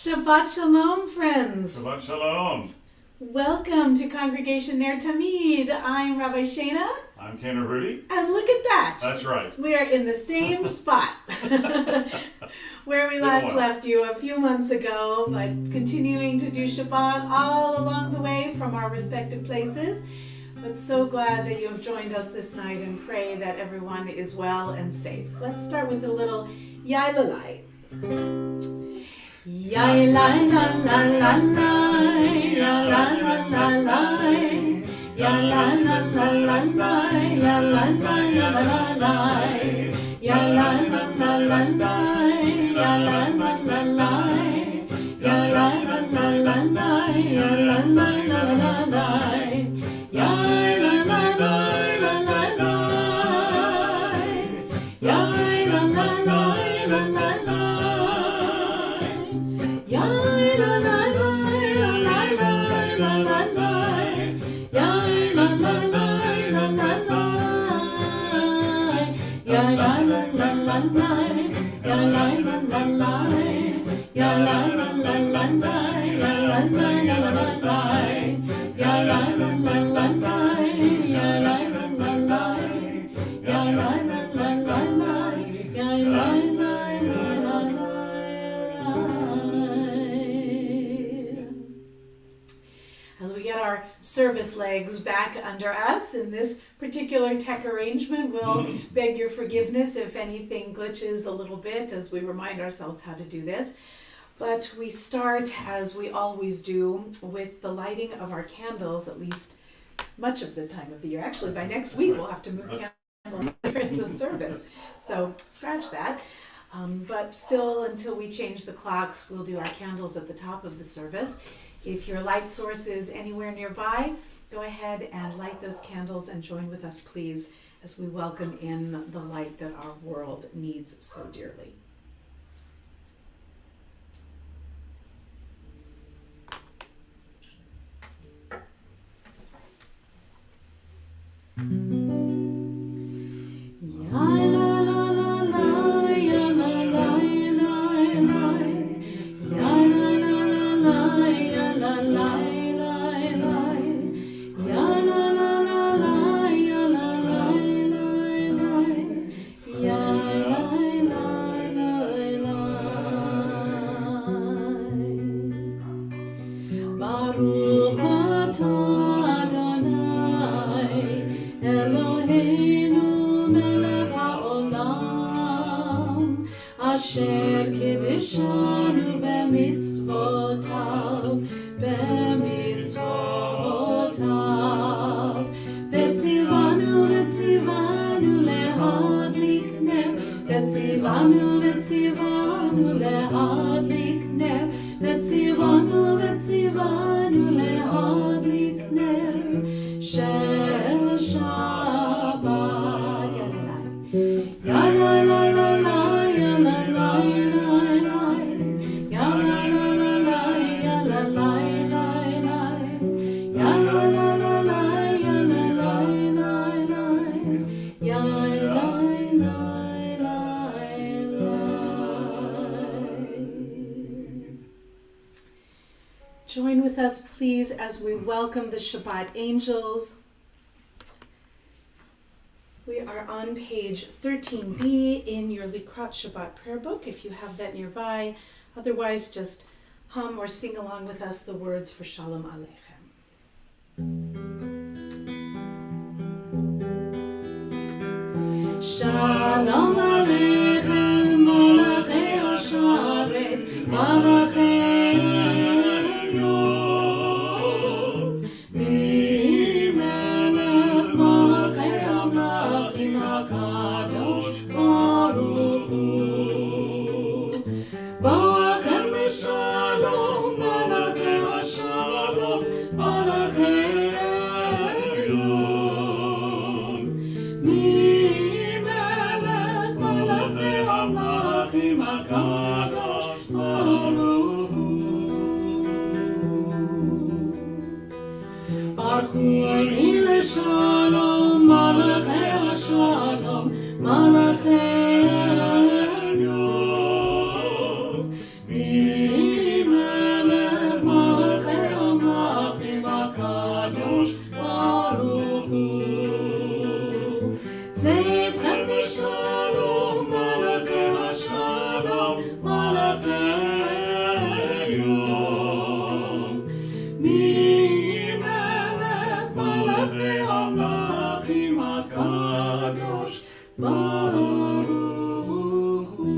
Shabbat Shalom, friends. Shabbat Shalom. Welcome to Congregation Ner Tamid. I'm Rabbi Shana. I'm Cantor Rudy. And look at that. That's right. We are in the same spot where we last left you a few months ago, but continuing to do Shabbat all along the way from our respective places. But so glad that you have joined us this night and pray that everyone is well and safe. Let's start with a little Yailalai. Yai la la la la la, ya la la la la, ya la la la la la, ya la la la la la, ya la la la la la, ya la la la la, ya la la la la la, ya la la la la la, ya la la la la la la, ya la la la la la. As we get our service legs back under us in this particular tech arrangement, we'll beg your forgiveness if anything glitches a little bit as we remind ourselves how to do this. But we start, as we always do, with the lighting of our candles, at least much of the time of the year. Actually, by next week, we'll have to move candles in the service. So scratch that. But still, until we change the clocks, we'll do our candles at the top of the service. If your light source is anywhere nearby, go ahead and light those candles and join with us, please, as we welcome in the light that our world needs so dearly. Asher kedeshanu b'mitzvotav, b'mitzvotav. Vetzivanu, vetzivanu lehadlik ner, vetzivanu, vetzivanu lehadlik ner, vetzivanu, vetzivanu lehadlik ner, shel Shabbat. Yalai, join with us, please, as we welcome the Shabbat angels. We are on page 13b in your Likrat Shabbat prayer book, if you have that nearby. Otherwise, just hum or sing along with us the words for Shalom Aleichem. Shalom Aleichem, Malachei Hasharet, Malachei Shalom, Malachei Shalom, Malachei Yom, Mimele צאתכם בשלום, מלאכי השלום, מלאכי יום. מי מלך מלאכי המלאכים הקדוש ברוך הוא.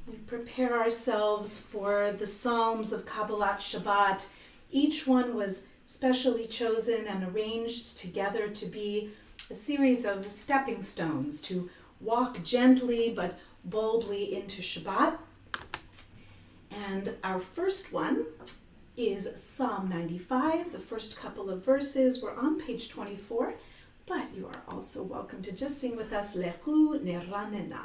We prepare ourselves for the Psalms of Kabbalat Shabbat. Each one was specially chosen and arranged together to be a series of stepping stones to walk gently but boldly into Shabbat. And our first one is Psalm 95. The first couple of verses were on page 24, but you are also welcome to just sing with us, Lechu Neranena.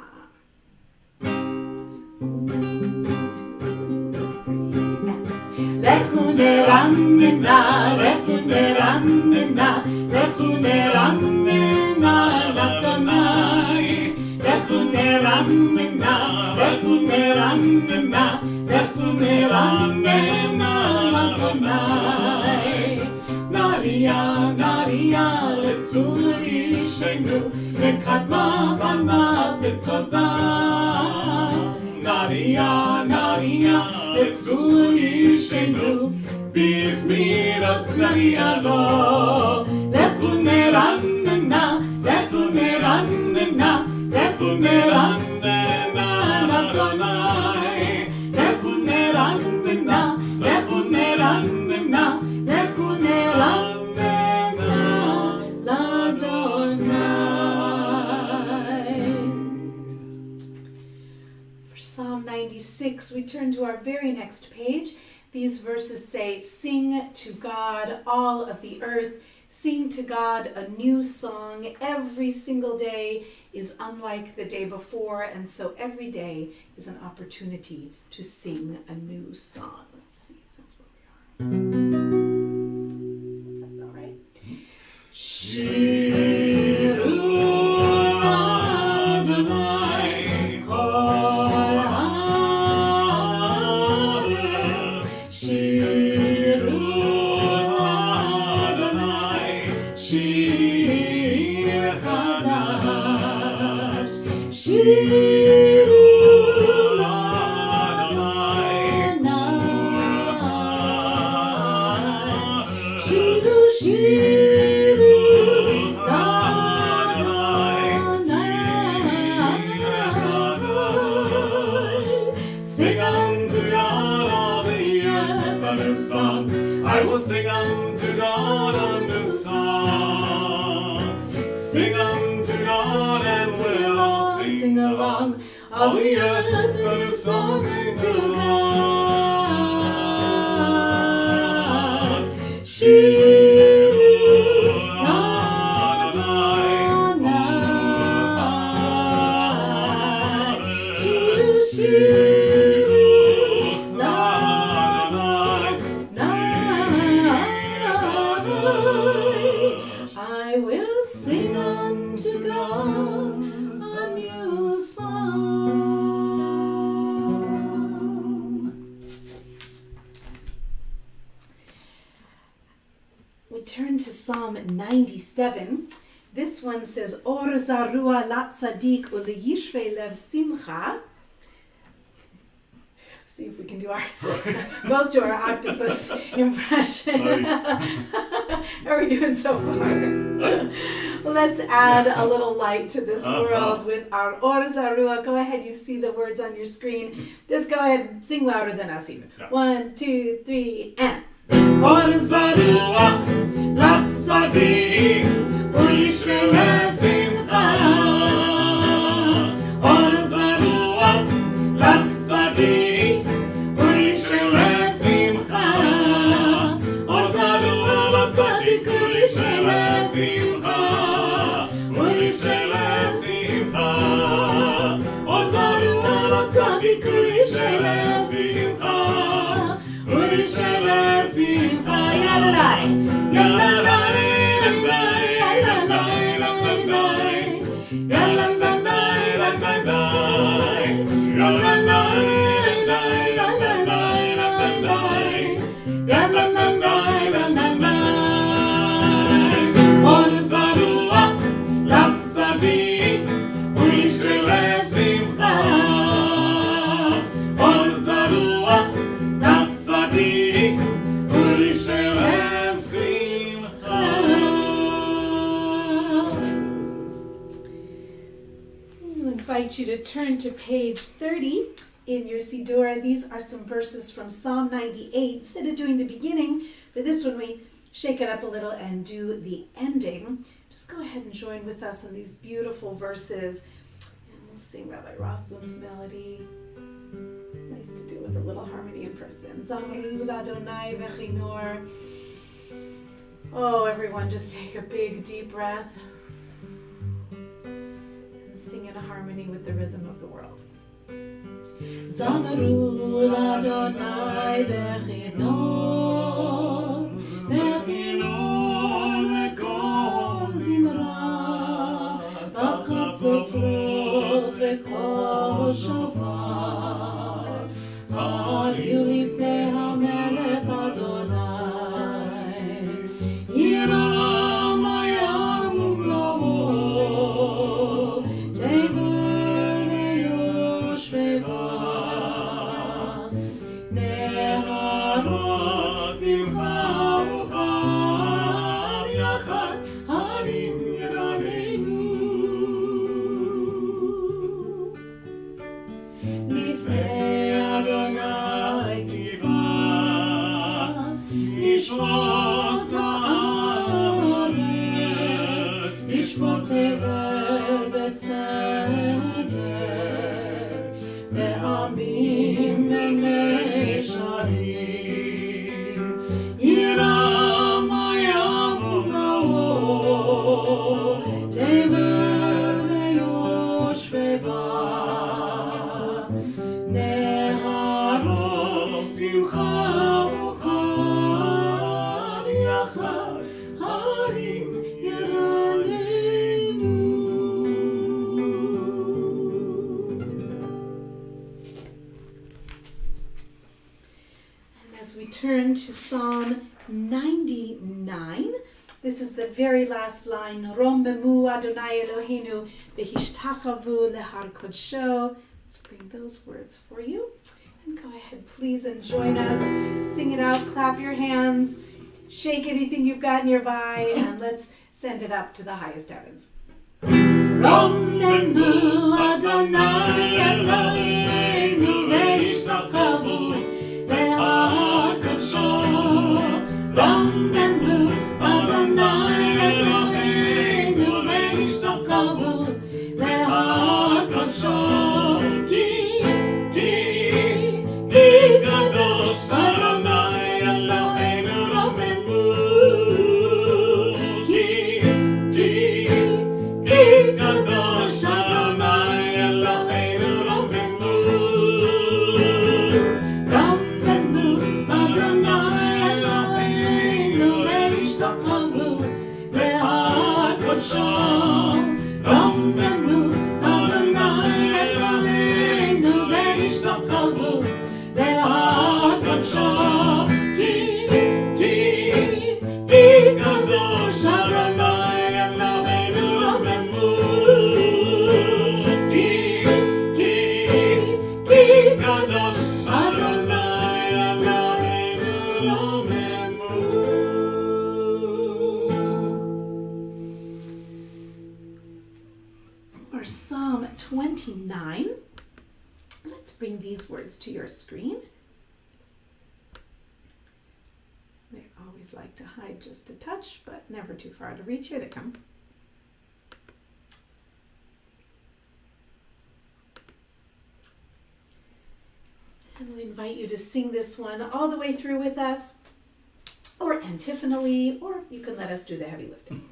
Lechu neranena, lechu neranena, lechu neranena l'Adonai. Lechu neranena, lechu neranena, lechu neranena l'Adonai. Naria, naria, letzur yishenu, lekadma v'amav b'todah. Naria, naria, letzur yishenu, bizmirat naria lo. Lechu neranena, lechu neranena, lechu neranena l'Adonai. Lechu neranena, lechu neranena, lechu neranena l'Adonai. For Psalm 96, we turn to our very next page. These verses say, "Sing to God, all of the earth. Sing to God a new song. Every single day is unlike the day before, and so every day is an opportunity to sing a new song." Let's see if that's where we are. Is that about right? Shiru Adonai kol haaretz. Shiru Adonai shir chadash. Shiru Adonai. Shiru, shiru Adonai. Sing unto God all the earth a new song. I will sing unto God a new song. Sing unto God and we'll all sing along. All the earth a new song to God. Shiru Adonai. Shiru, shiru Adonai. I will sing unto God a new song. We turn to Psalm 97. This one says, Or zarua latzadik uleyishrei lev simcha. See if we can do our both do our octopus impression. How are we doing so far? Let's add a little light to this world with our Or zarua. Go ahead, you see the words on your screen. Just go ahead, sing louder than us even. 1, 2, 3, and Or zarua latzadik uleyishrei lev simcha. Or zarua latzadik. la la la la la la la. On zarua latzadik u'yishre simcha. On zarua latzadik u'yishre simcha. I invite you to turn to page 30 in your Siddur. These are some verses from Psalm 98. Instead of doing the beginning, for this one we shake it up a little and do the ending. Just go ahead and join with us on these beautiful verses. And we'll sing Rabbi Rothblum's melody. Nice to do with a little harmony in person. Zamaru Adonai v'chinor. Oh, everyone, just take a big, deep breath. And sing in a harmony with the rhythm of the world. Zamaru Adonai v'chinor, v'chinor v'kol zimra, b'chatzotzot v'kol shofar, hariu lifnei hamelech Adonai, yiram hayam umlomo, tever ve'yoshveva. תבל בצדק ועמים ומישרים ירם הים ומלואו תבל ויושבבה נהרות ממך וכד יחד הרים turn to Psalm 99. This is the very last line. Rombemu Adonai Eloheinu v'hishtachavu lehar kodsho. Let's bring those words for you. And go ahead, please, and join us. Sing it out, clap your hands, shake anything you've got nearby, and let's send it up to the highest heavens. Rombemu Adonai Eloheinu v'hishtachavu lehar kodsho. Rombemu Adonai Eloheinu v'hishtachavu lehar kodsho. Ki kadosh Adonai Eloheinu rombemu. Ki kadosh Adonai Eloheinu rombemu. Rombemu Adonai Eloheinu v'hishtachavu lehar kodsho. Rombemu Adonai Eloheinu v'hishtachavu lehar kodsho. Ki kadosh Adonai Eloheinu rombemu. Ki kadosh Adonai Eloheinu rombemu. Or Psalm 29. Let's bring these words to your screen. They always like to hide just a touch, but never too far to reach. Here they come. And we invite you to sing this one all the way through with us, or antiphonally, or you can let us do the heavy lifting.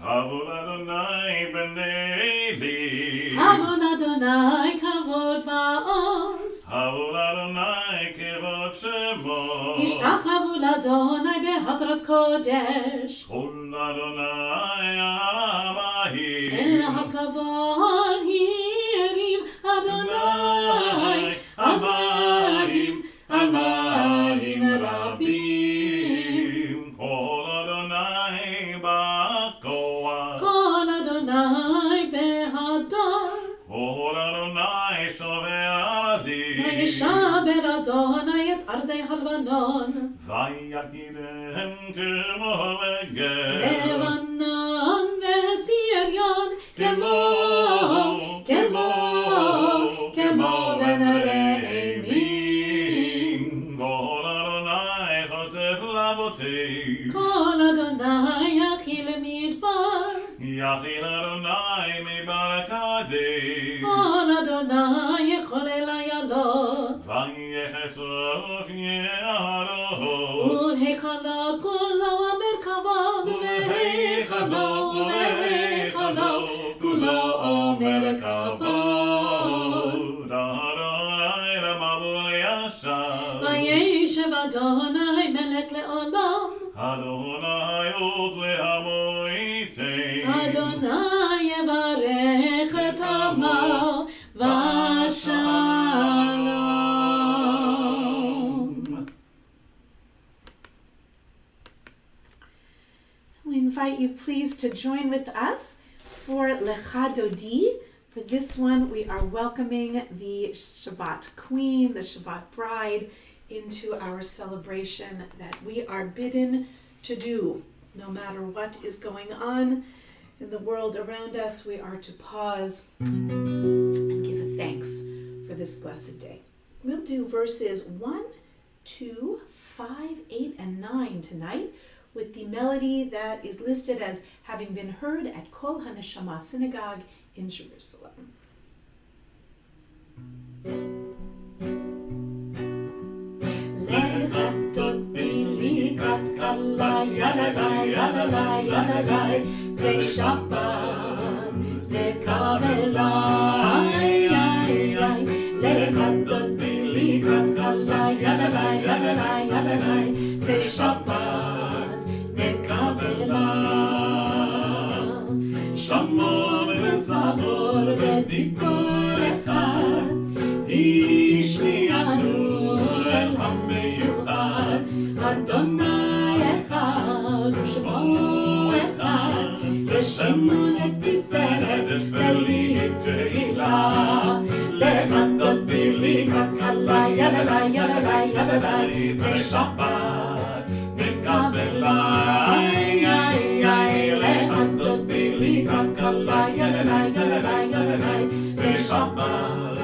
Havol Adonai b'nei li. Havol Adonai kavod va'oz. Havol Adonai kevod shemo. Ishtachavu l'Adonai behadrat kodesh. Kol Adonai amahim. El hakavod hirim Adonai. Amahim. וישבר אדוני את ארזי הלבנון. ויקירם כמו וגר. לבנון וסיריון כמו ונרעמים. כל אדוני חוצף לבותי. כל אדוני יכיל מדבר. יכיל אדוני מברקדי. כל אדוני יחולל איילות. ויחשוף יערות. ולהיכלו כולו המרכבות. ולהיכלו כולו המרכבות. אדוני למבול ישר. וישב אדוני מלך לעולם. אדוני עוד לעמו ייתן. אדוני יברך את עמו ושלום. We invite you please to join with us for Lecha Dodi. For this one, we are welcoming the Shabbat Queen, the Shabbat Bride, into our celebration that we are bidden to do. No matter what is going on in the world around us, we are to pause and give a thanks for this blessed day. We'll do verses 1, 2, 5, 8, and 9 tonight with the melody that is listed as having been heard at Kol HaNeshama Synagogue in Jerusalem. Shabbat, Shamor וזכור ודיבור אחד, השמיענו אל המיוחד, אדוני אחד ושמו אחד, ושמו לתפארת ולתהילה. לך דודי לי כלה יללה יללה יללה, בשבת נקבלה. לך דודי לי כלה יללה יללה יללה, בשבת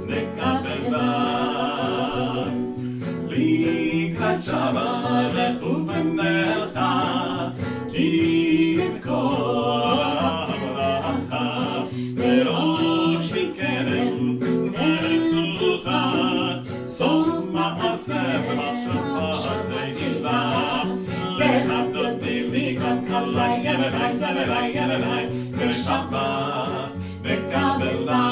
נקבלה. לקראת שבת לכו ונלכה, כי כל הברכה בראש מקדם נפוחה, סוף מעשה במחשבה תהילה. לך דודי לי כלה יללה יללה יללה, בשבת נקבלה.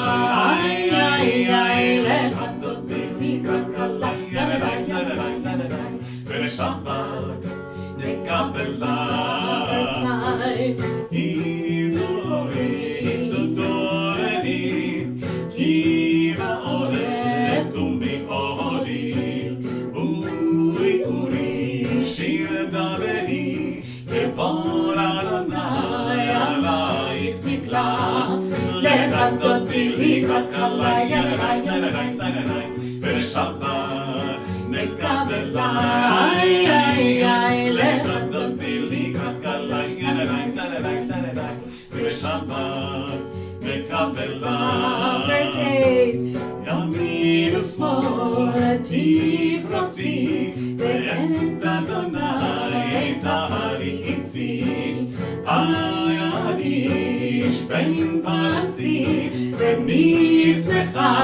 לך דודי לי כלה יללה יללה יללה, בשבת נקבלה. Verse 5. תדורני, כי באורך ומאורי, אורי אורי שיר דברי, כבוד אדוני עלייך נגלה. לך דודי לי כלה יללה יללה יללה, בשבת נקבלה. לך דודי לי כלה יללה יללה יללה, בשבת נקבלה. Verse 8. ימין ושמאל תפרוצי, ואת אדוני תריצי. הידיש בין פרצי, ומזבחה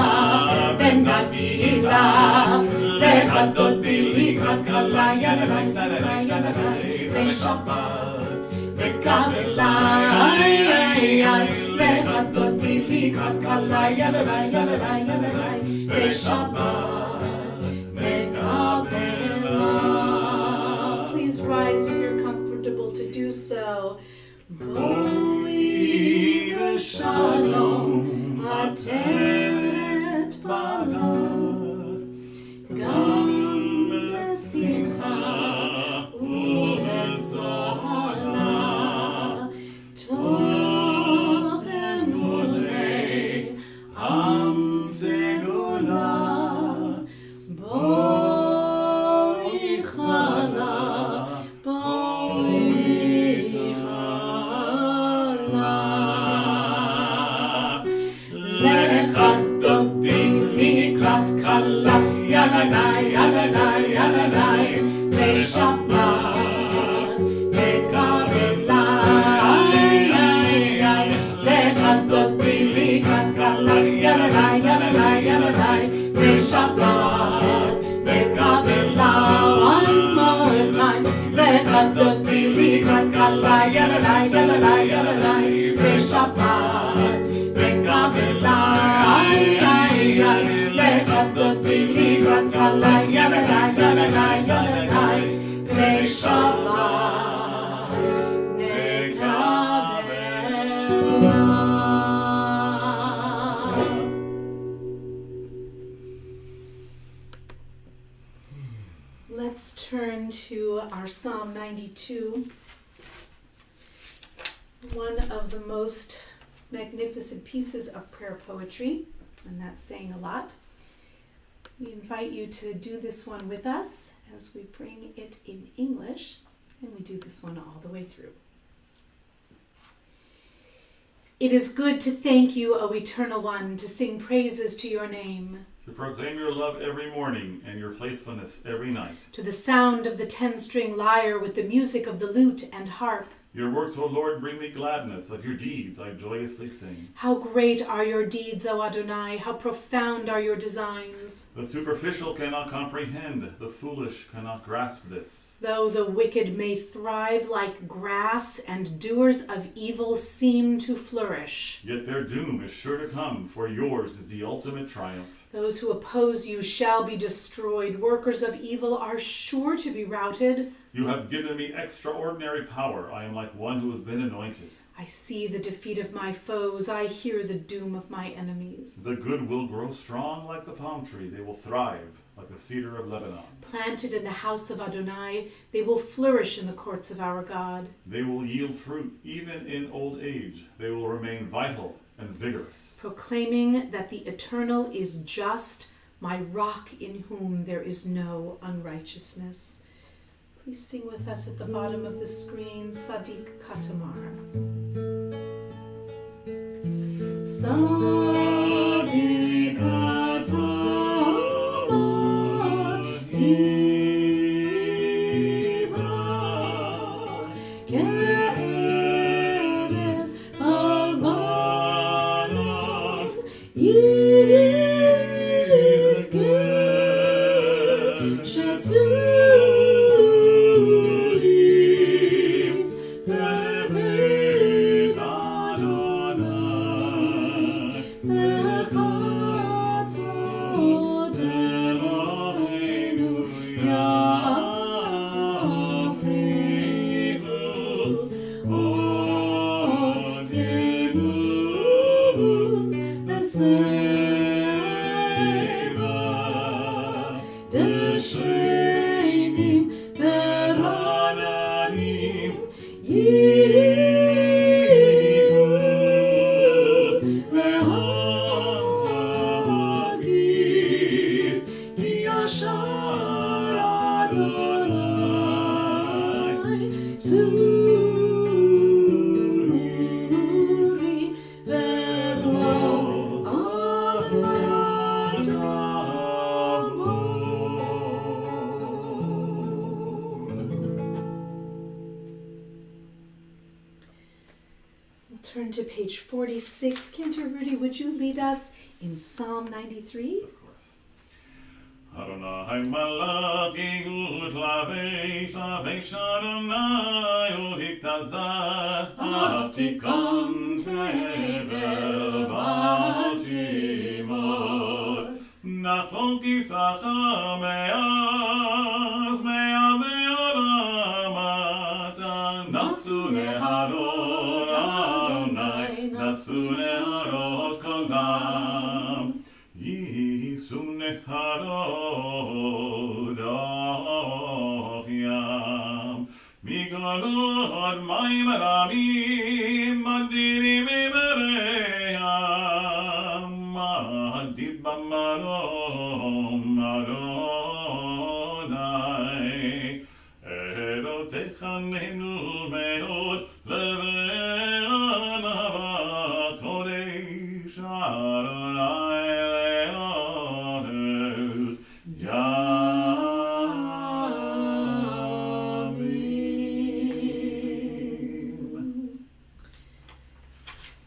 ונגילה. לך דודי לי כלה יללה יללה יללה, בשבת נקבלה. לך דודי לי כלה יללה יללה יללה, בשבת נקבלה. Please rise if you're comfortable to do so. בואי ושלום עטרת בנות, גם בשמחה ובצהלה. טוב ומולה עם סגולה, Boi chala, boi chala. Lecha dodi likrat kala, yalalai, yalalai, yalalai, leshabbat, lekabelai. Lecha dodi likrat kala, yalalai, yalalai, yalalai, leshabbat, lekabelai. One more time. Lecha dodi likrat kala, yalalai, yalalai, yalalai, leshabbat, lekabelai. Lecha dodi likrat kala, yalalai, yalalai, yalalai, leshabbat, lekabelai. Let's turn to our Psalm 92, one of the most magnificent pieces of prayer poetry, and that's saying a lot. We invite you to do this one with us as we bring it in English, and we do this one all the way through. It is good to thank you, O Eternal One, to sing praises to your name. To proclaim your love every morning and your faithfulness every night. To the sound of the 10-string lyre with the music of the lute and harp. Your works, O Lord, bring me gladness. Of your deeds I joyously sing. How great are your deeds, O Adonai! How profound are your designs! The superficial cannot comprehend. The foolish cannot grasp this. Though the wicked may thrive like grass and doers of evil seem to flourish. Yet their doom is sure to come, for yours is the ultimate triumph. Those who oppose you shall be destroyed. Workers of evil are sure to be routed. You have given me extraordinary power. I am like one who has been anointed. I see the defeat of my foes. I hear the doom of my enemies. The good will grow strong like the palm tree. They will thrive like the cedar of Lebanon. Planted in the house of Adonai, they will flourish in the courts of our God. They will yield fruit even in old age. They will remain vital and vigorous. Proclaiming that the Eternal is just, my rock in whom there is no unrighteousness. Please sing with us at the bottom of the screen, Sadiq Katamar. Sadiq Katamar, Ivrach, Keres, Alvanon, Yizkir, Shetulim, Bevet Adonai, Bechatzot Eloheinu, Yafrichu, Odenu, Beseva, Deshenim, Berananim, Yihu, Lehagid, Ki Yashar Adonai, Tzuri, Velo, We'll turn to page 46. Cantor, Rudy, would you lead us in Psalm 93? Of course. Adonai malagi ut lavesh Adonai uhiktazat avtikam tevel batimot nachon kisacha me'az me'olamata nasu leharot Adonai nasu leharot kolam Yisune harodochyam Migalod maimaramim Madirim imereyam Madibamarom Marom מאוד לבן הקודש אדוני לעונג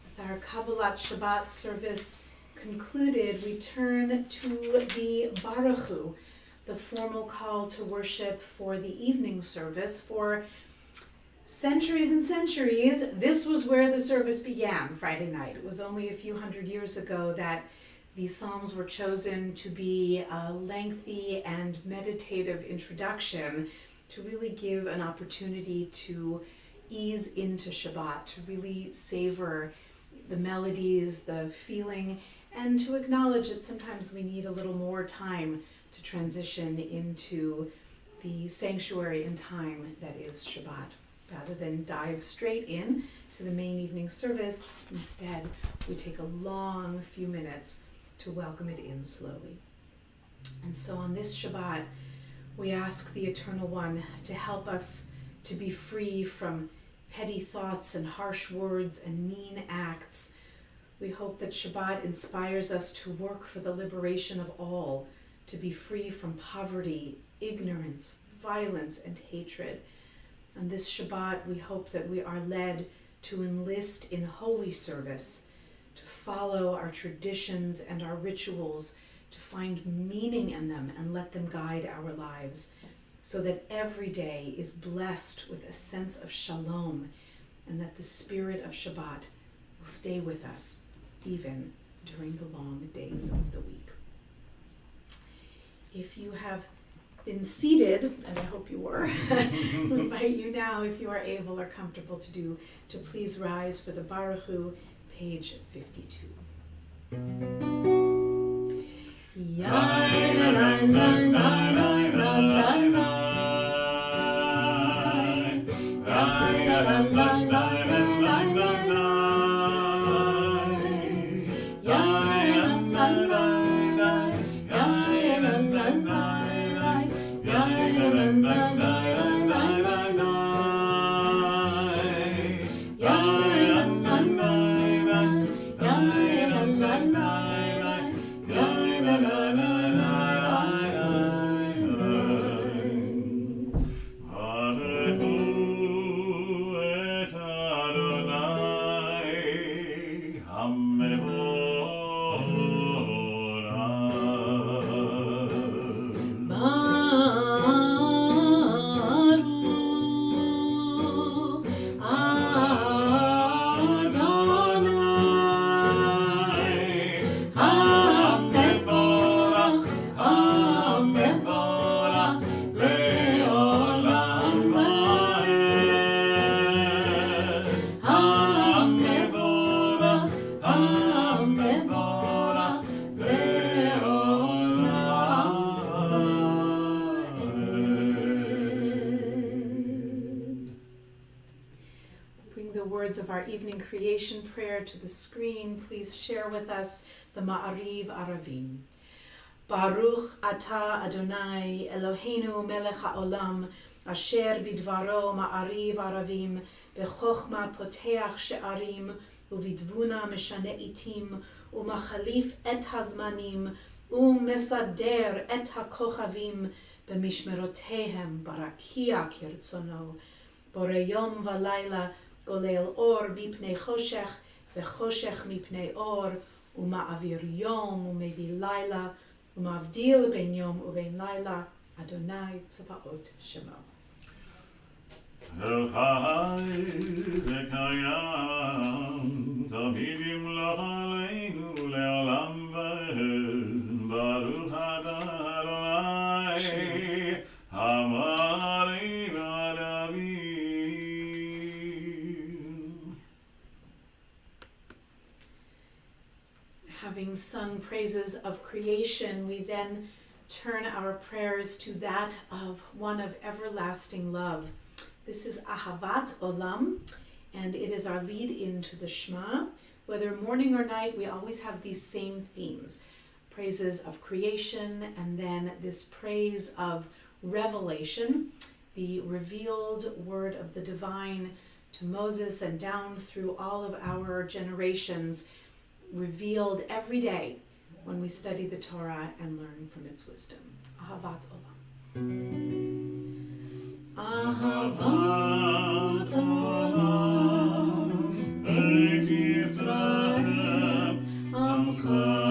With our Kabbalat Shabbat service concluded, we turn to the Baruch Hu, the formal call to worship for the evening service. For centuries and centuries, this was where the service began, Friday night. It was only a few hundred years ago that these psalms were chosen to be a lengthy and meditative introduction to really give an opportunity to ease into Shabbat, to really savor the melodies, the feeling, and to acknowledge that sometimes we need a little more time to transition into the sanctuary and time that is Shabbat. Rather than dive straight in to the main evening service, instead we take a long few minutes to welcome it in slowly. And so on this Shabbat, we ask the Eternal One to help us to be free from petty thoughts and harsh words and mean acts. We hope that Shabbat inspires us to work for the liberation of all, to be free from poverty, ignorance, violence, and hatred. On this Shabbat, we hope that we are led to enlist in holy service, to follow our traditions and our rituals, to find meaning in them and let them guide our lives, so that every day is blessed with a sense of shalom, and that the spirit of Shabbat will stay with us even during the long days of the week. If you have been seated, and I hope you were, we invite you now, if you are able or comfortable to please rise for the Baruch Hu, page 52. Of our evening creation prayer to the screen, please share with us the Ma'ariv Aravim. Baruch Ata Adonai Eloheinu Melech HaOlam Asher Bidvaro Ma'ariv Aravim Bechokma Poteach She'arim Uvidvuna Meshane Itim Umachalif Et Hazmanim Umesader Et HaKochavim B'mishmerotehem Barakia Kirtzono Borei Yom V'Layla Golel or mipnei choshech, vechoshech mipnei or, uma'avir yom umevi laila, umavdil ben yom uvein laila, Adonai Tzavaot Shemo. El Chai v'kayam, tamid yimloch aleinu le'olam v'ed, Baruch Adonai, Hamarim Adavim. Having sung praises of creation, we then turn our prayers to that of one of everlasting love. This is Ahavat Olam, and it is our lead into the Shema. Whether morning or night, we always have these same themes. Praises of creation, and then this praise of revelation. the revealed word of the divine to Moses and down through all of our generations, revealed every day when we study the Torah and learn from its wisdom. Ahavat Olam. Ahavat Olam, Beit Yisrael, Amcha.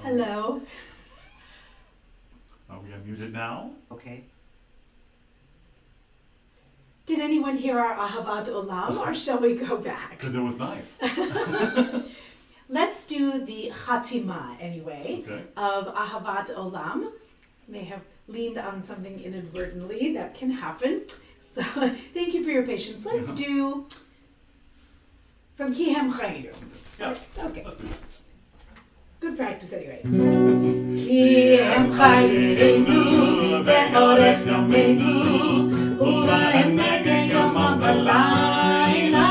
Hello. Are we unmuted now? Okay. Did anyone hear our Ahavat Olam, or shall we go back? Because it was nice. Let's do the Chatima anyway, Okay. of Ahavat Olam. May have leaned on something inadvertently. That can happen. So thank you for your patience. Let's do from Kihem Chayinu. Yeah. Okay. Let's do it. Good practice anyway. Kihem Chayinu ve'orech yameinu u'la'em neged yomam v'layla.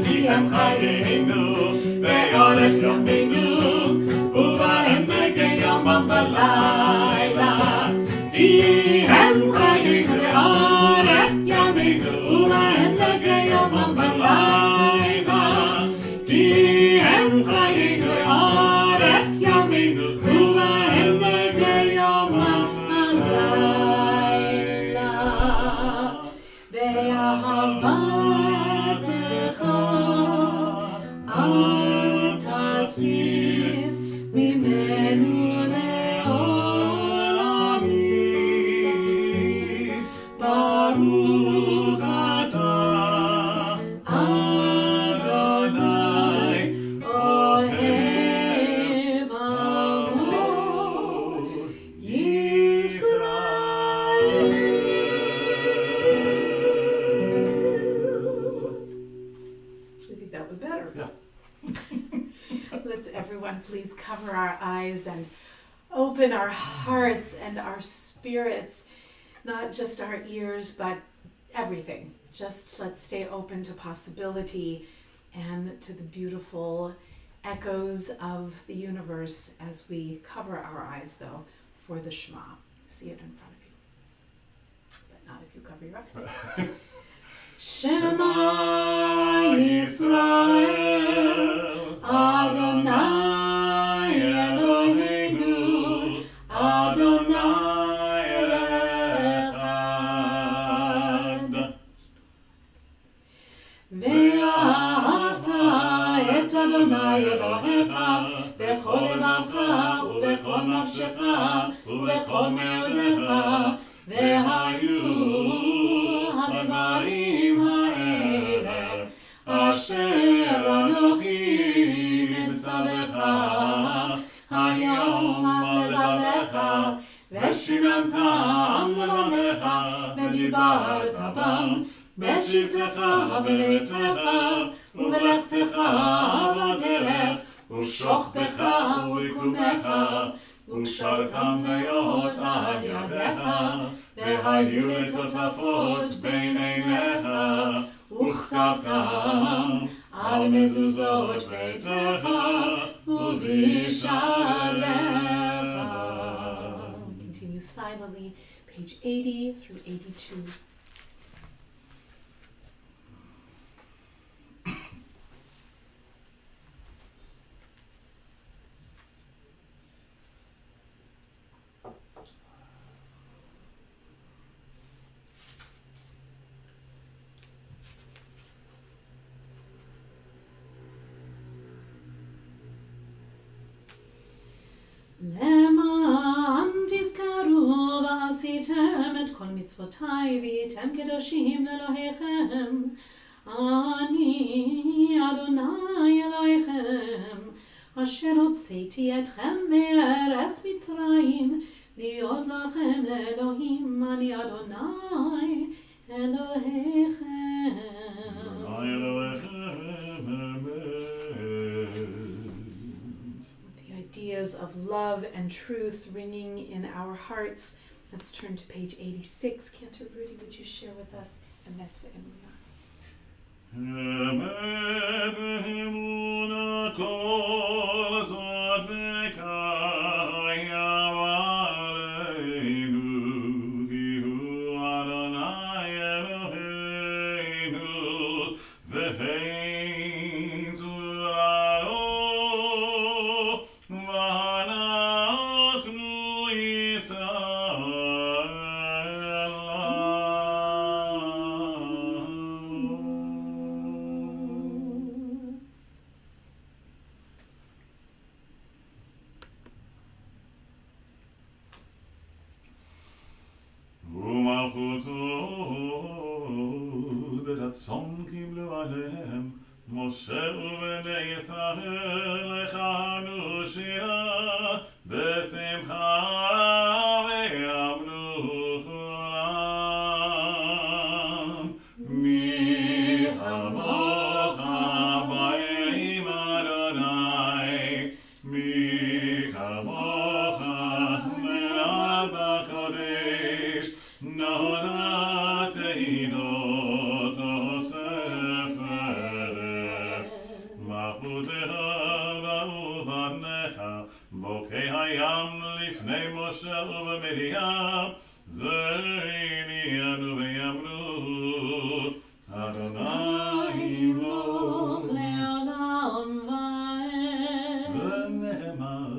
Kihem Chayinu ve'orech yameinu u'la'em neged yomam v'layla. Kihem Chayinu ve'orech yameinu u'la'em neged yomam v'layla. Kihem Chayinu ve'orech yameinu u'la'em neged yomam v'layla. Ve'ahavatecha al tasir mimenu le'olamim. Baruch atah Adonai ohev amot Yisrael. I think that was better. Yeah. Let's everyone please cover our eyes and open our hearts and our spirits, not just our ears, but everything. Just let's stay open to possibility and to the beautiful echoes of the universe as we cover our eyes, though, for the Shema. See it in front of you, but not if you cover your eyes. Shema Yisrael, Adonai Eloheinu, Adonai Echad. Ve'ahavta et Adonai Elohecha bechol levavcha ubechol nafshecha ubechol meodecha ve'hayu הדברים האלה אשר אנוכי מצווך היום על לבביך ושיננתם לבניך ודיברת בם בשבתך בביתך ובלכתך בדרך ובשוכבך ובקומך וקשרתם להיות על ידיך והיו לטוטפות בין עיניך וכתבתם על מזוזות ביתך ובשעריך. Continue silently, page 80 through 82. למען תזכרו ועשיתם את כל מצוותיי והייתם קדושים לאלוהיכם. אני אדוני אלוהיכם אשר הוצאתי אתכם מארץ מצרים להיות לכם לאלוהים. אני אדוני אלוהיכם. Ideas of love and truth ringing in our hearts. Let's turn to page 86. Cantor, Rudy, would you share with us Emet ve'emunah? Emet ve'emunah kol zot v'kayam aleinu ki hu Adonai Eloheinu v'hein zuraro ברצון קיבלו עליהם משה ובני ישראל לכנו שירה בשמחה ויאמרו כולם מי כמוך באלים אדוני מי כמוך מעל בקודש נודעתנו בוקי הים לפני משה ומרים זרעינינו ויאמרו אדוני ימלוך לעולם ועד. ונאמר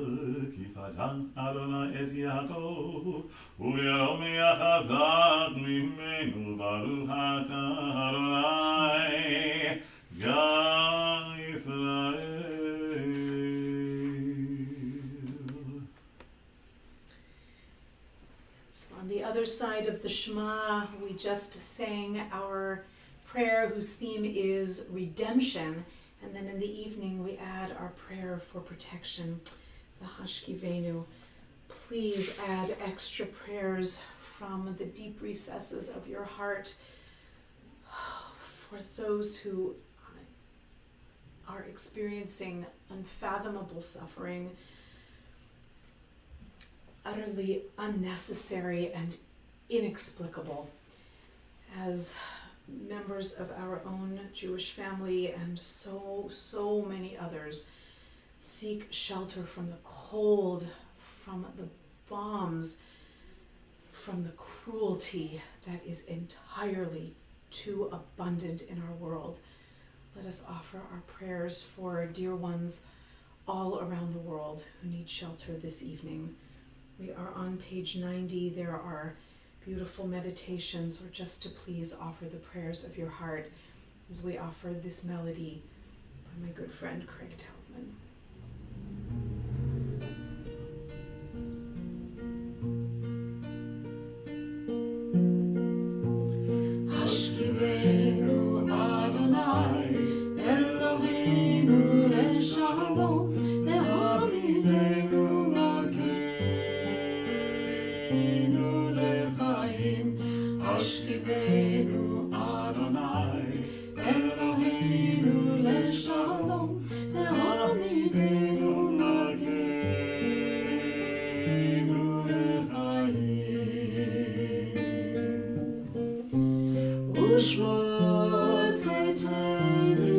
כי פדה אדוני את יעקב וירומי החזק ממנו ברוך אתה אדוני גר ישראל. On the other side of the Shema, we just sang our prayer whose theme is redemption, and then in the evening we add our prayer for protection, the Hashkivenu. Please add extra prayers from the deep recesses of your heart for those who are experiencing unfathomable suffering, utterly unnecessary and inexplicable, as members of our own Jewish family and so many others seek shelter from the cold, from the bombs, from the cruelty that is entirely too abundant in our world. Let us offer our prayers for dear ones all around the world who need shelter this evening. We are on page 90. There are beautiful meditations, or just to please offer the prayers of your heart as we offer this melody by my good friend Craig Taubman. Hashkivenu Adonai Eloheinu leshalom lehamidenu malkeinu lechaim. Hashkivenu Adonai Eloheinu leshalom lehamidenu malkeinu lechaim. Ushmat tzedenu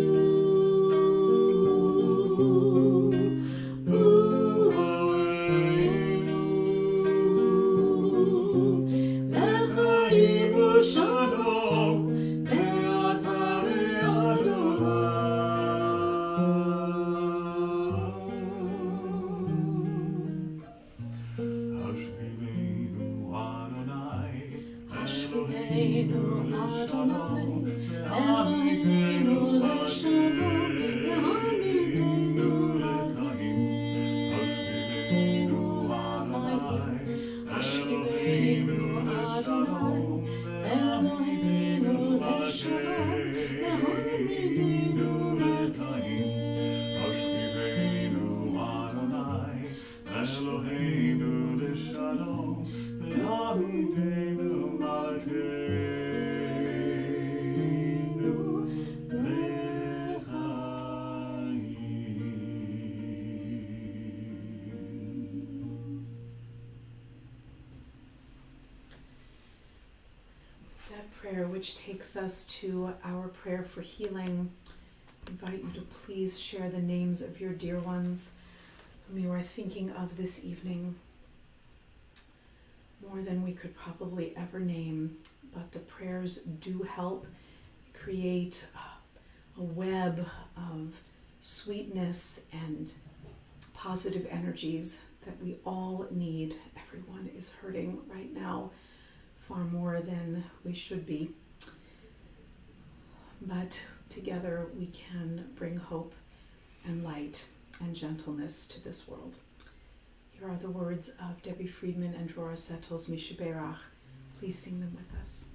u'hoenu lechaim u'shalom be'ata Hashkivenu Adonai Eloheinu leshalom lehamidenu malkeinu Hashkivenu Adonai Eloheinu leshalom lehamidenu malkeinu Hashkivenu Adonai Eloheinu leshalom lehamidenu That prayer, which takes us to our prayer for healing, I invite you to please share the names of your dear ones whom you are thinking of this evening. More than we could probably ever name, but the prayers do help create a web of sweetness and positive energies that we all need. Everyone is hurting right now, far more than we should be. But together we can bring hope and light and gentleness to this world. Here are the words of Debbie Friedman and Drora Settles Mishaberach. Please sing them with us.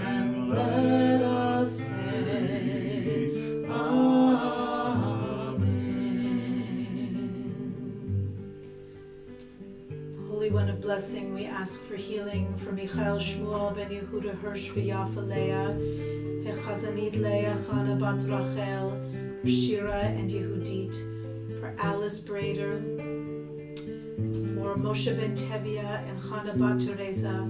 And let us say Amen. Holy One of Blessing, we ask for healing for Michael Shmuel ben Yehuda Hirsch v'Yafa Leah, Hechazanit Leah Chana bat Rachel, for Shira and Yehudit, for Alice Brader, for Moshe ben Tevia and Chana bat Teresa,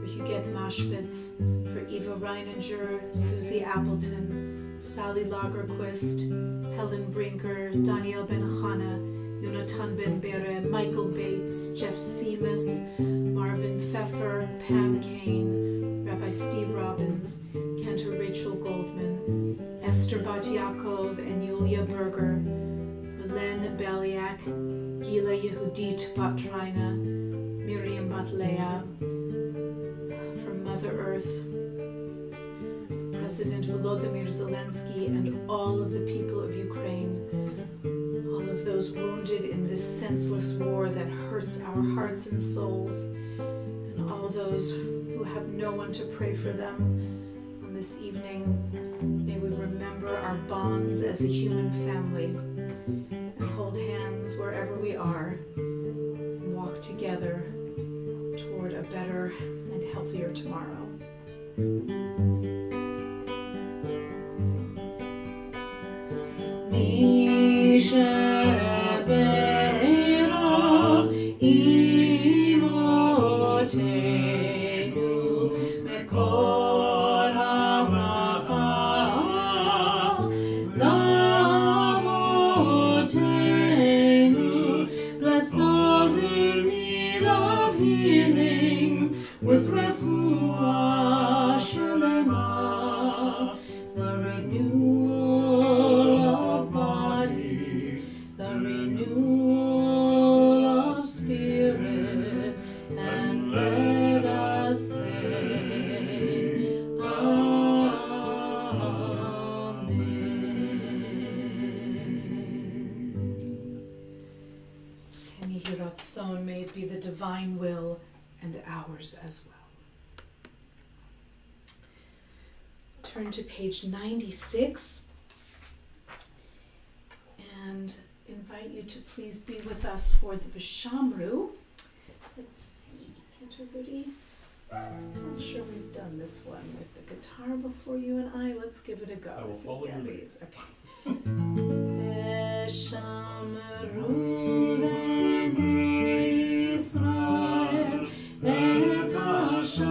Huguette Mashbitz, for Eva Reininger, Susie Appleton, Sally Lagerquist, Helen Brinker, Daniel Ben Chana, Yonatan Ben Bere, Michael Bates, Jeff Seamus, Marvin Pfeffer, Pam Kane, Rabbi Steve Robbins, Cantor Rachel Goldman, Esther Bat Yaakov and Yulia Berger, back Gila Yehudit Bat Raina, Miriam Bat Leah, from Mother Earth, President Volodymyr Zelensky, and all of the people of Ukraine, all of those wounded in this senseless war that hurts our hearts and souls, and all those who have no one to pray for them on this evening. May we remember our bonds as a human family and hold hands wherever we are and walk together toward a better and healthier tomorrow. Bless those in need of healing with refuah shelema, the renewal of body, the renewal of spirit, and let us say Amen. Keni Hiratson, may it be the divine will and ours as well. Turn to page 96 and invite you to please be with us for the Vishamru. Let's see, Cantor, Rudy. I'm not sure we've done this one with the guitar before you and I. Let's give it a go. This is Debbie's. Okay. Vishamru v'nei Yisrael et ha-Shabbat,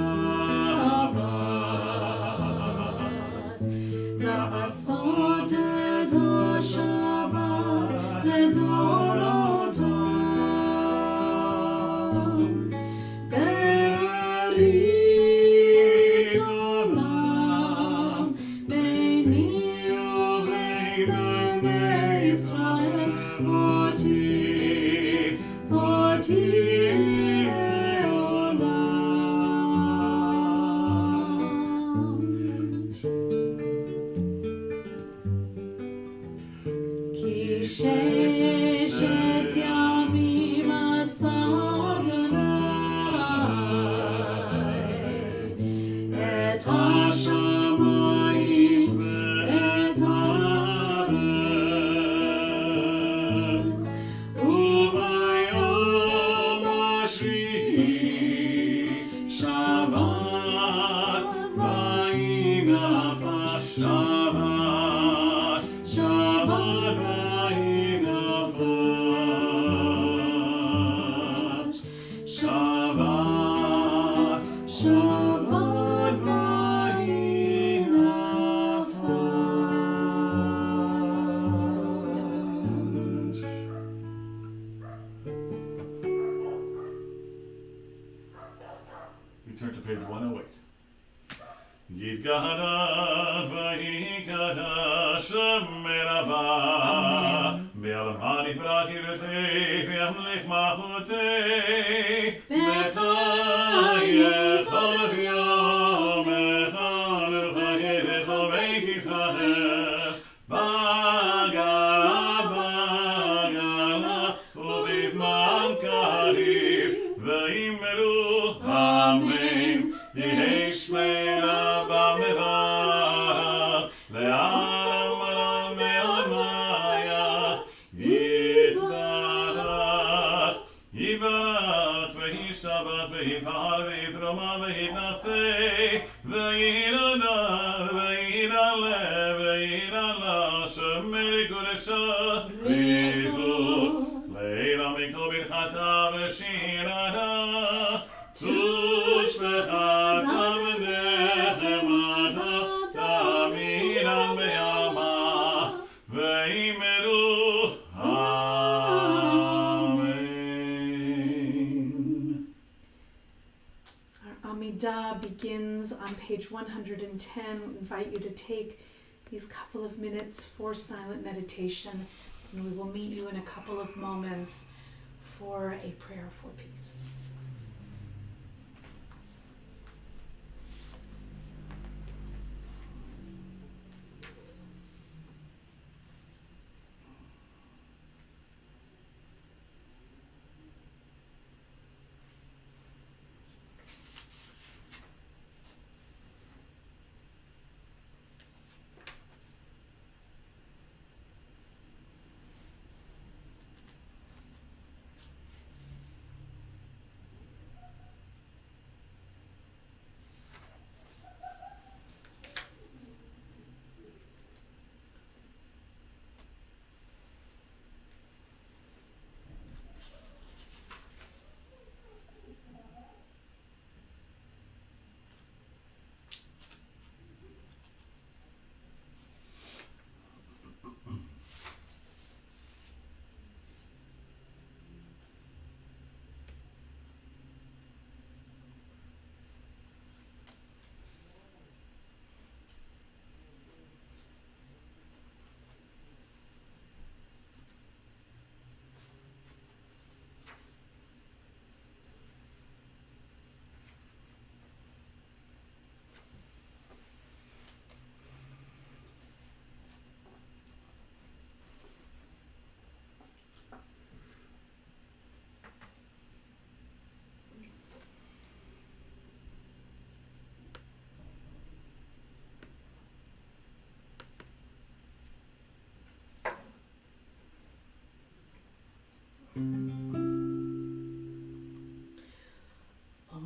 la'asot et ha-Shabbat ledorotam, berit olam beini uvein bnei Yisrael, oti Sheshet yamim asa Adonai et hashamayim et haaretz, ubayom hashvi'i Shabbat vayinafash Shabbat Shabbat vayinafash. We turn to page 108. Yidgadan v'yikadash merabah ve'alamadi v'rakirutei ve'amlich mahutei v'chayechol v'yomechal v'chayechol beit Yisrael bagala u'bizman karib v'yimeru amen Yehei Shmei Rabba Mevarach Le'alam Alam Me'amaya Yitbarach Yibarach V'yishtabach V'yibhar V'yitroma V'yitnasei V'yidana V'yidale V'yidala Shemeri Kudesha Rihu Le'ila Mikol Birchata V'shirada Tush Bechata V'nechemata Tamiran Be'yama Ve'imeru Amen. Our Amidah begins on page 110. We invite you to take these couple of minutes for silent meditation And we will meet you in a couple of moments for a prayer for peace.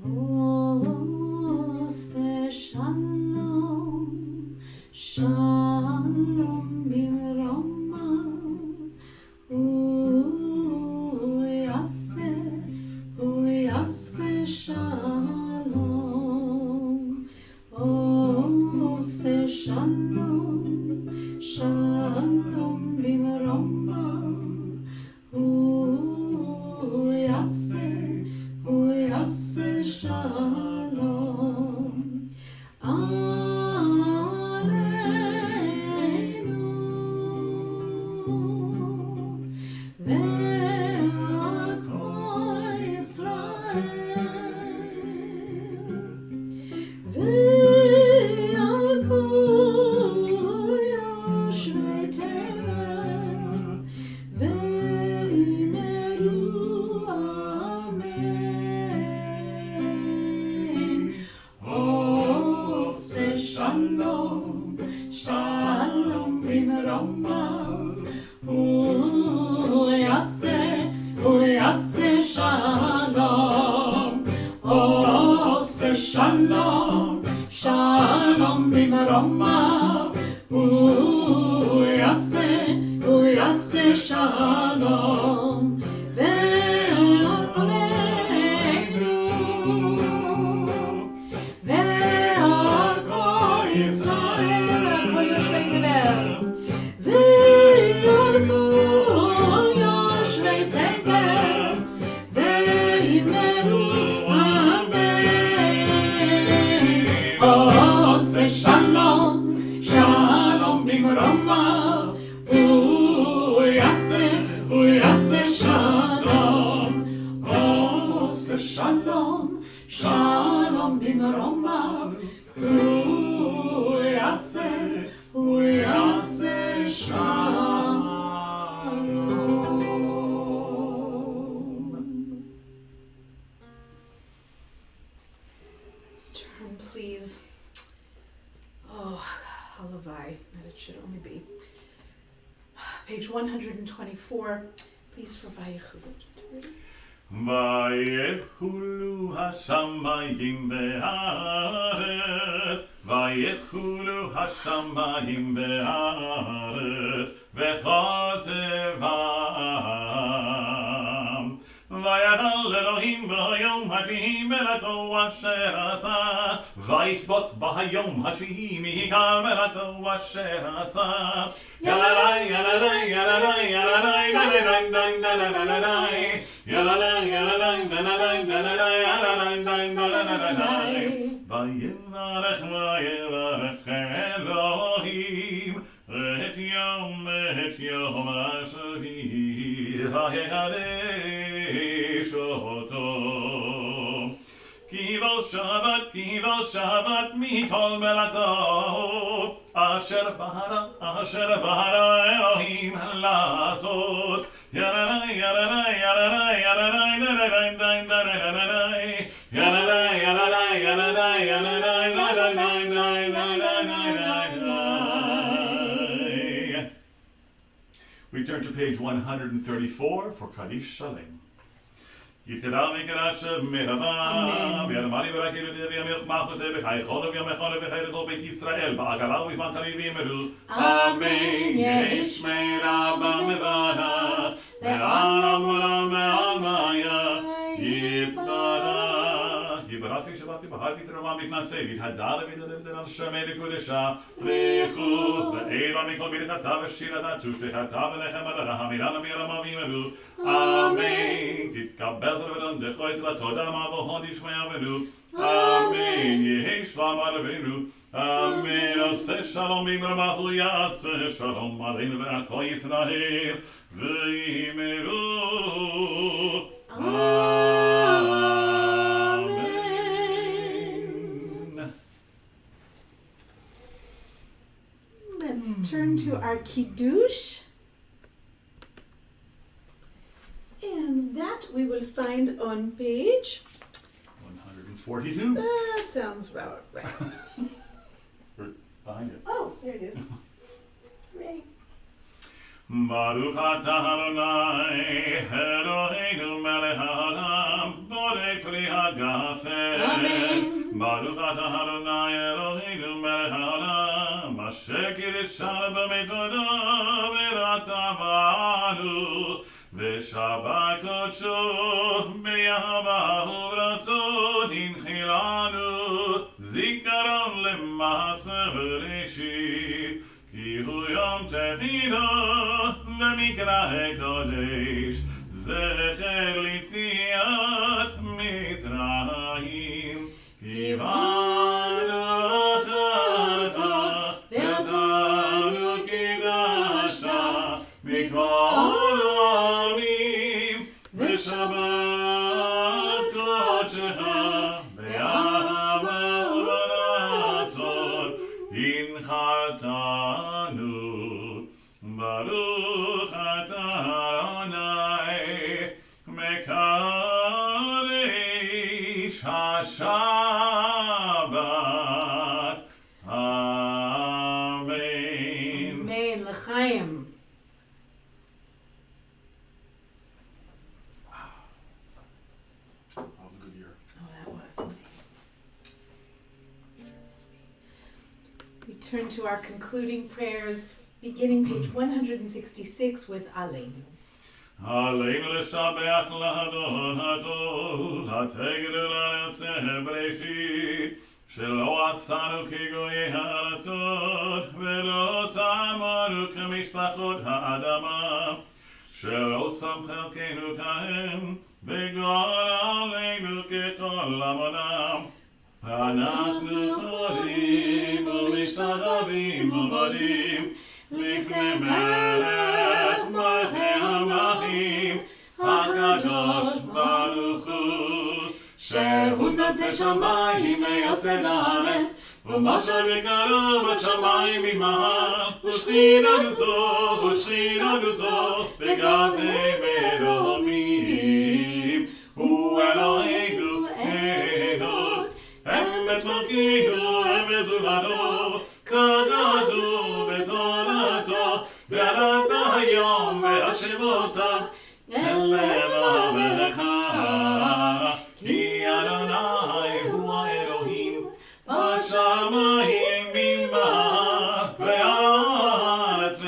Oh, say shalom, shalom bimroma, uyase shalom. Oh, say shalom, shalom bimroma, uyase shalom. Aleinu ve'al kol Yisrael ve'al kol yoshvei tevel ve'imeru amen. Oh, say shalom, shalom bimroma, uyase shalom. Oh, say shalom, shalom bimroma, uyase shalom. Ve'al kol Yisrael, kol yoshvei tevel, ve'al kol yoshvei tevel, ve'imeru amen. Oh, say shalom, shalom bimroma, uyase shalom. Oh, say shalom, shalom bimroma, uyase shalom. Let's turn, please. Oh, Halavai, that it should only be. Page 124, please for Vayechu. ויחולו השמיים והארץ, ויחולו השמיים והארץ, וכל צבאם. ויחל אלוהים ביום השביעי מלאכתו אשר עשה, וישבות ביום השביעי מעיקר מלאכתו אשר עשה. יללי יללי יללי יללי יללי יללי ויברך אלוהים את יום את יום השביעי ויקדש אותו. כי בו שבת מכל מלאכתו אשר ברא אלוהים לעשות. ידעי ידעי ידעי ידעי ידעי We turn to page 134 for Kaddish Shalem. יתקדש מקדש מרבה, וירמלי ורקירות וימלך מלכותי בחייכון ובימיכון ובחיי כל בית ישראל, בעגלה ובזמן קריב ויאמרו אמן. יהי שמי רבה מברך, לעולם עולם ועלמיה יתברך. יברכי שבתי בחרתי תרומה מתנשא, והתהדר ויתהדר על שמי לקודשה, ברכו ואלה מכל ברכתה ושירתה תושבחתה ונחמתה המילנה וירמה ויאמרו אמן. תתקבל תרבדון דחוי אצל התודה מעבוהון ישמע אבנו אמן. יהי שלום ערבינו אמן. עושה שלום במרמחו יעשה שלום עלינו ועל כל ישראל ויאמרו אמן. Let's turn to our Kiddush. And that we will find on page 142. That sounds about right. Behind it. Oh, there it is. Hooray. Baruch atah Adonai Eloheinu melech haolam borei pri hagafen. Amen. Baruch atah Adonai Eloheinu melech haolam asher kiddushanu b'mitzvoto v'rata banu v'shabbat kodsho b'yahavahu v'ratzot hinchilanu zikaron lema'aseh v'reshit כי הוא יום תחילה למקרא קודש זכר ליציאת מצרים כי באנו אחרת ואותנו קידשת מכל העמים ושבת קודשך באהבה וברצון הנחלתנו. Baruch atah Adonai mekadesh ha-Shabbat. Amen. Amen. L'chaim. That was a good year. Oh, that was indeed. Sweet. We turn to our concluding prayers, beginning page 166 with Aleinu. עלינו לשבח לאדון הכל, התגדו ליוצא בראשית, שלא עשנו כגויי הארצות, ולא שמנו כמשפחות האדמה, שלא שם חלקנו כהם, וגואל עלינו ככל עמונם. אנחנו קוראים ומשתחווים ומודים לפני מלך מלכי המלכים הקדוש ברוך הוא שהוא נותן שמיים ויוסד הארץ ומשל יקרב השמיים ממעל ושכינתו בגבי מרומים הוא אלוהינו אין עוד אמת מלכינו וזולתו כתוב בתורתו וידעת היום והשבותה אל לבבך כי אדוני הוא האלוהים בשמיים ממעל והארץ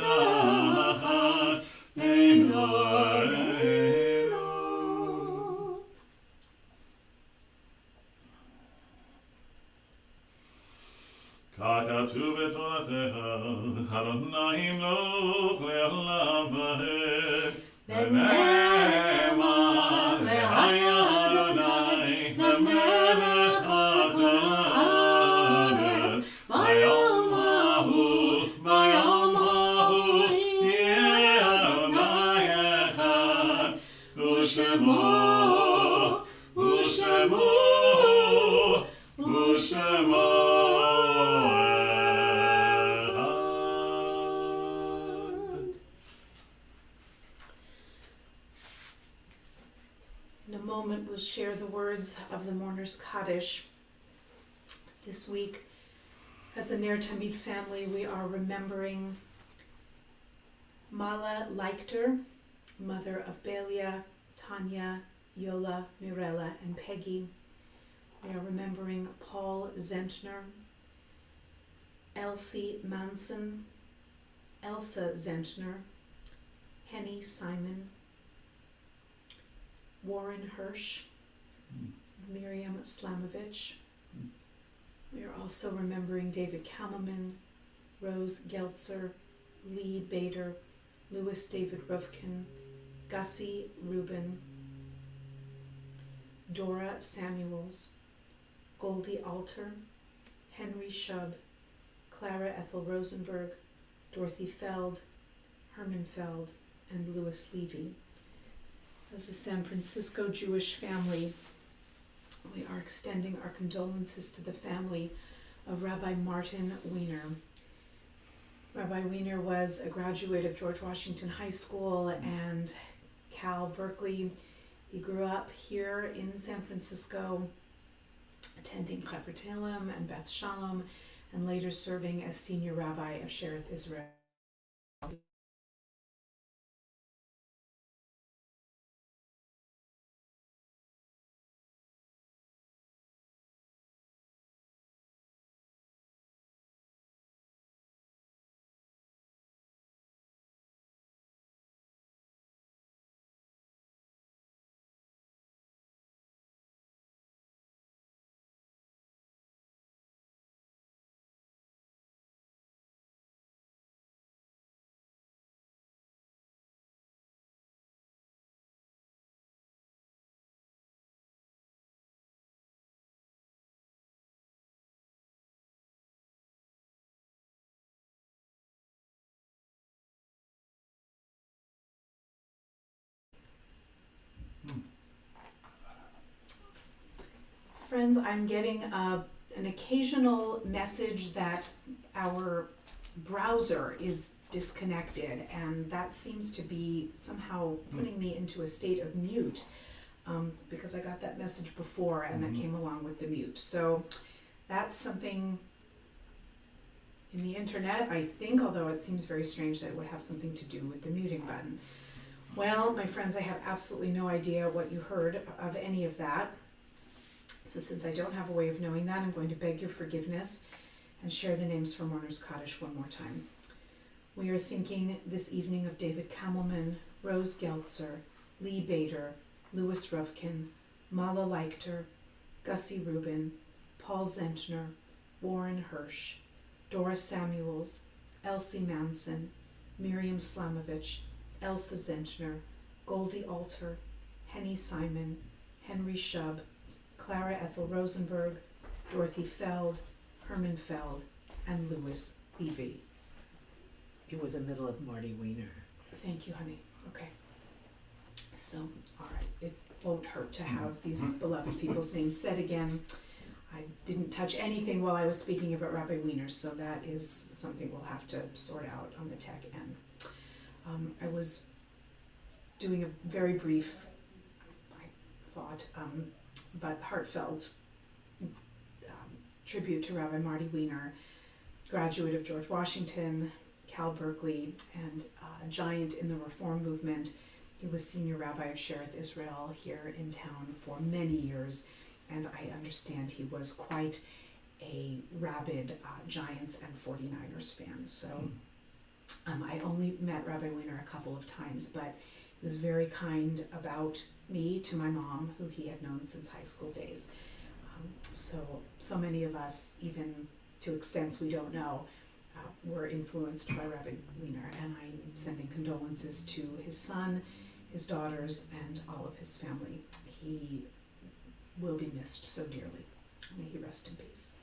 מתחת לבואנו. ככתוב בתורתך, אדוני ימלוך לעולם ועד. ונאמר, והיה אדוני למלך על כל הארץ, ביום Ushemo, Ushemo, Ushemo Echad. In a moment, we'll share the words of the Mourner's Kaddish. This week, as a Ner Tamid family, we are remembering Mala Leichter, mother of Belia, Tanya, Yola, Mirella, and Peggy. We are remembering Paul Zentner, Elsie Manson, Elsa Zentner, Henny Simon, Warren Hirsch, Miriam Slamovich. We are also remembering David Kamelman, Rose Geltzer, Lee Bader, Louis David Rufkin, Gussie Rubin, Dora Samuels, Goldie Alter, Henry Shub, Clara Ethel Rosenberg, Dorothy Feld, Herman Feld, and Louis Levy. As a San Francisco Jewish family, we are extending our condolences to the family of Rabbi Martin Wiener. Rabbi Wiener was a graduate of George Washington High School and Cal Berkeley. He grew up here in San Francisco, attending Chaver Telem and Beth Shalom, and later serving as senior rabbi of Shereth Israel. Friends, I'm getting an occasional message that our browser is disconnected, and that seems to be somehow putting me into a state of mute, because I got that message before and that came along with the mute. So that's something in the internet, I think, although it seems very strange that it would have something to do with the muting button. Well, my friends, I have absolutely no idea what you heard of any of that. So since I don't have a way of knowing that, I'm going to beg your forgiveness and share the names for Mourner's Kaddish one more time. We are thinking this evening of David Kamelman, Rose Geltzer, Lee Bader, Louis Rufkin, Mala Leichter, Gussie Rubin, Paul Zentner, Warren Hirsch, Dora Samuels, Elsie Manson, Miriam Slamovich, Elsa Zentner, Goldie Alter, Henny Simon, Henry Shub, Clara Ethel Rosenberg, Dorothy Feld, Herman Feld, and Louis Levy. It was the middle of Marty Wiener. Thank you, honey. Okay. So, all right, it won't hurt to have these beloved people's names said again. I didn't touch anything while I was speaking about Rabbi Wiener, so that is something we'll have to sort out on the tech end. I was doing a very brief, I thought, but heartfelt tribute to Rabbi Marty Wiener, graduate of George Washington, Cal Berkeley, and a giant in the Reform movement. He was senior rabbi of Shereth Israel here in town for many years, and I understand he was quite a rabid Giants and 49ers fan. So I only met Rabbi Wiener a couple of times, but he was very kind about me to my mom, who he had known since high school days. So many of us, even to extents we don't know, were influenced by Rabbi Wiener, and I'm sending condolences to his son, his daughters, and all of his family. He will be missed so dearly. May he rest in peace.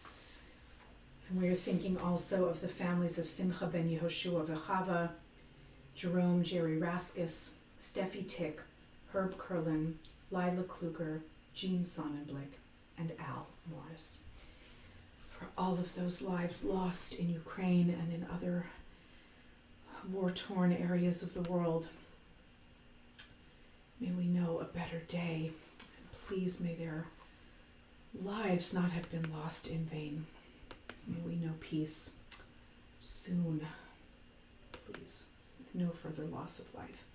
And we are thinking also of the families of Simcha ben Yehoshua Vechava, Jerome Jerry Raskus, Steffi Tick, Herb Kurlan, Lila Kluger, Jean Sonnenblick, and Al Morris. For all of those lives lost in Ukraine and in other war-torn areas of the world, may we know a better day. And please, may their lives not have been lost in vain. May we know peace soon, please, with no further loss of life.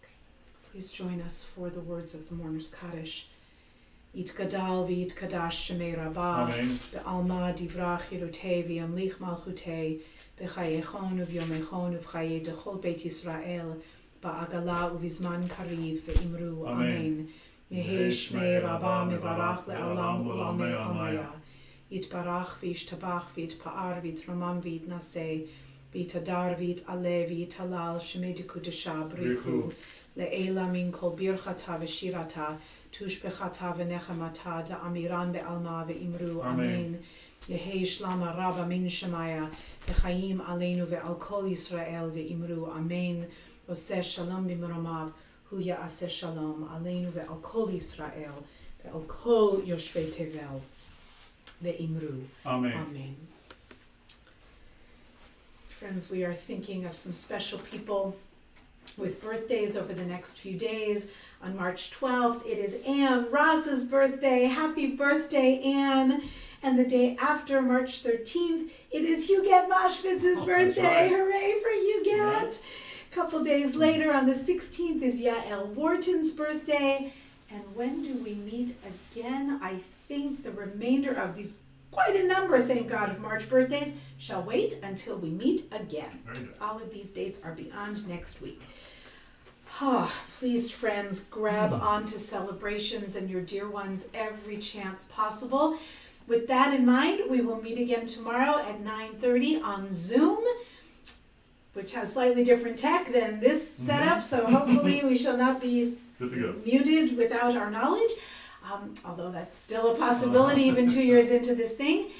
Okay. Please join us for the words of the Mourner's Kaddish. Yitgadal v'yitkadash shemei Rabba, ve'alma divrach yirutei v'yamlich malchutei, b'chayechon u'vyomechon u'v'chayei dechol Beit Yisrael, ba'agala u'vizman kariv ve'imru. Amen. Yehi shmei Rabba mevarach le'olam u'lamei amaya. Yitbarach v'yishtabach v'yitpa'ar v'yitramam v'yitnaseh, v'yitadar v'yit'aleh v'yithalal shemei dekudesha brichu, le'ela min kol birchata v'shirata, tushbechata v'nechamata da'amiran be'alma ve'imru. Amen. Yehi shlama rabba min shemaya, v'chayim aleinu ve'al kol Yisrael ve'imru. Amen. Oseh shalom b'mromav, hu ya'aseh shalom aleinu ve'al kol Yisrael ve'al kol yoshvei tevel ve'imru. Amen. Amen. Friends, we are thinking of some special people with birthdays over the next few days. On March 12th, it is Anne Ross's birthday. Happy birthday, Anne. And the day after, March 13th, it is Huguette Moshvitz's birthday. Right. Hooray for Huguette. A couple days later, on the 16th, is Yael Wharton's birthday. And when do we meet again? I think the remainder of these, quite a number, thank God, of March birthdays, shall wait until we meet again. Since all of these dates are beyond next week. Please, friends, grab onto celebrations and your dear ones every chance possible. With that in mind, we will meet again tomorrow at 9:30 on Zoom, which has slightly different tech than this setup, so hopefully we shall not be Good to go. muted without our knowledge, although that's still a possibility even 2 years into this thing.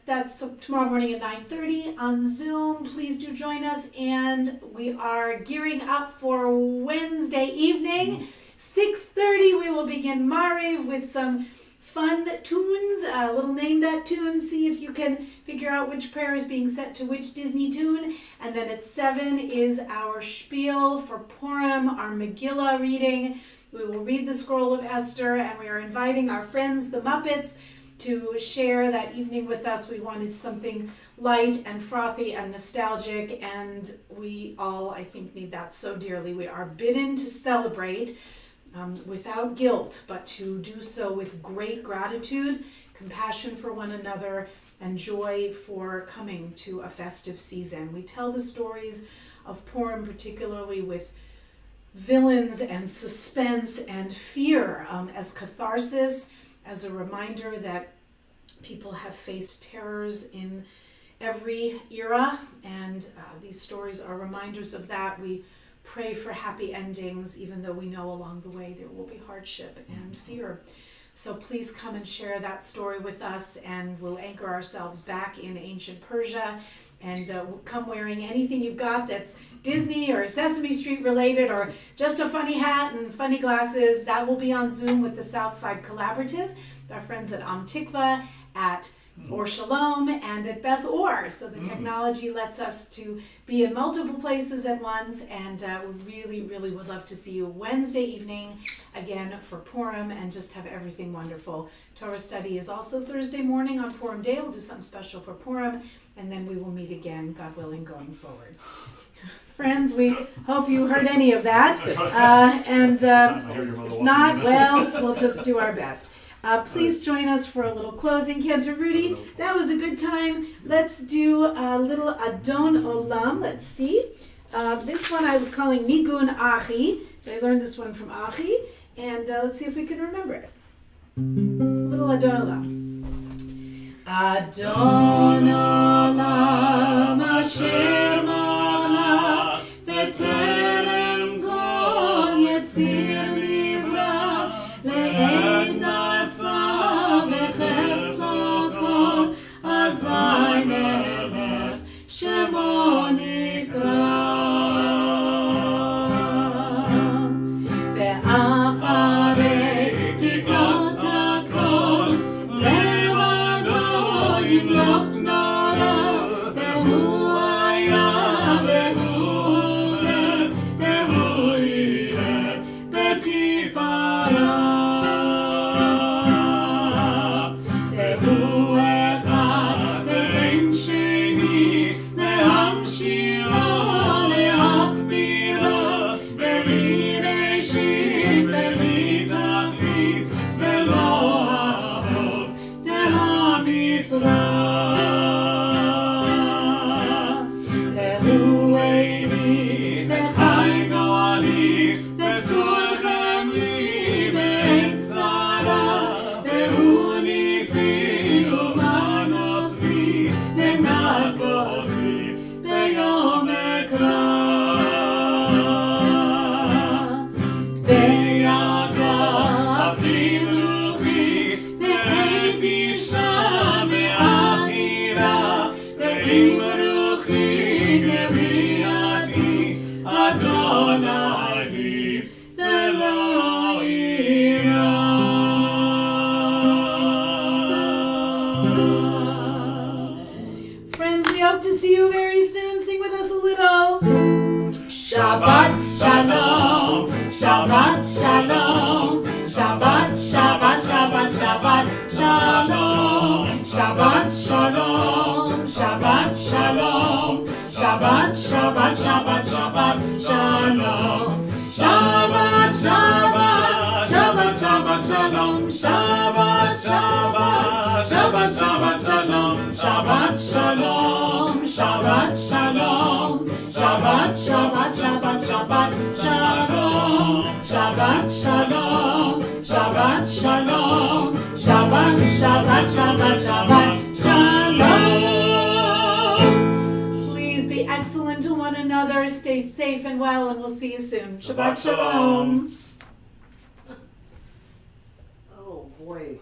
That's tomorrow morning at 9:30 on Zoom. Please do join us, and we are gearing up for Wednesday evening. 6:30 we will begin Maariv with some fun tunes, little name that tune, see if you can figure out which prayer is being set to which Disney tune. And then at 7 is our spiel for Purim, our Megillah reading. We will read the scroll of Esther, and we are inviting our friends, the Muppets, to share that evening with us. We wanted something light and frothy and nostalgic, and we all, I think, need that so dearly. We are bidden to celebrate without guilt, but to do so with great gratitude, compassion for one another, and joy for coming to a festive season. We tell the stories of Purim particularly with villains and suspense and fear as catharsis, as a reminder that people have faced terrors in every era, and these stories are reminders of that. We pray for happy endings, even though we know along the way there will be hardship and fear. So please come and share that story with us, and we'll anchor ourselves back in ancient Persia, and come wearing anything you've got that's Disney or Sesame Street related, or just a funny hat and funny glasses. That will be on Zoom with the Southside Collaborative, our friends at Am Tikva, at Or Shalom, and at Beth Or. So the technology lets us to be in multiple places at once, and we really, really would love to see you Wednesday evening again for Purim, and just have everything wonderful. Torah study is also Thursday morning on Purim Day. We'll do something special for Purim, and then we will meet again, God willing, going forward. Friends, we hope you heard any of that, and if not, well, we'll just do our best. Please join us for a little closing. Cantor, Rudy, that was a good time. Let's do a little Adon Olam. Let's see. This one I was calling Nigun Achi. So I learned this one from Achi. And let's see if we can remember it. A little Adon Olam. Adon Olam Asher Malach V'terem Kol Yetzir Nivra Le'en Azai melech shemo nikra שירה להכבירה, בלי ראשית, בלי תכלית, ולא העוז והמשרה. והוא עיני וחי גואלי, וצורכם לי בעת צרה, והוא ניסי ובנפשי, ונקוסי ביום אקרא. בידה אפריד רוחי, בעת אישה ואחירה, ועם רוחי גביעתי, אדוני לי ולא אירא. Friends, we hope to see you very soon. Sing with us a little. Shabbat Shalom, Shabbat Shalom, Shabbat, Shabbat, Shabbat, Shabbat Shalom, Shabbat Shalom, Shabbat Shalom, Shabbat, Shabbat, Shabbat, Shabbat Shalom, Shabbat, Shabbat, Shabbat, Shabbat Shalom, Shabbat, Shabbat, Shabbat, Shabbat Shalom, Shabbat Shalom, Shabbat Shalom, Shabbat, Shabbat, Shabbat, Shabbat Shalom, Shabbat Shalom, Shabbat Shalom, Shabbat, Shabbat, Shabbat, Shabbat Shalom. Please be excellent to one another. Stay safe and well, and we'll see you soon. Shabbat Shalom. Oh boy.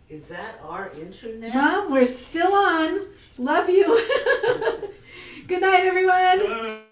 Is that our internet? Mom, we're still on. Love you. Good night, everyone.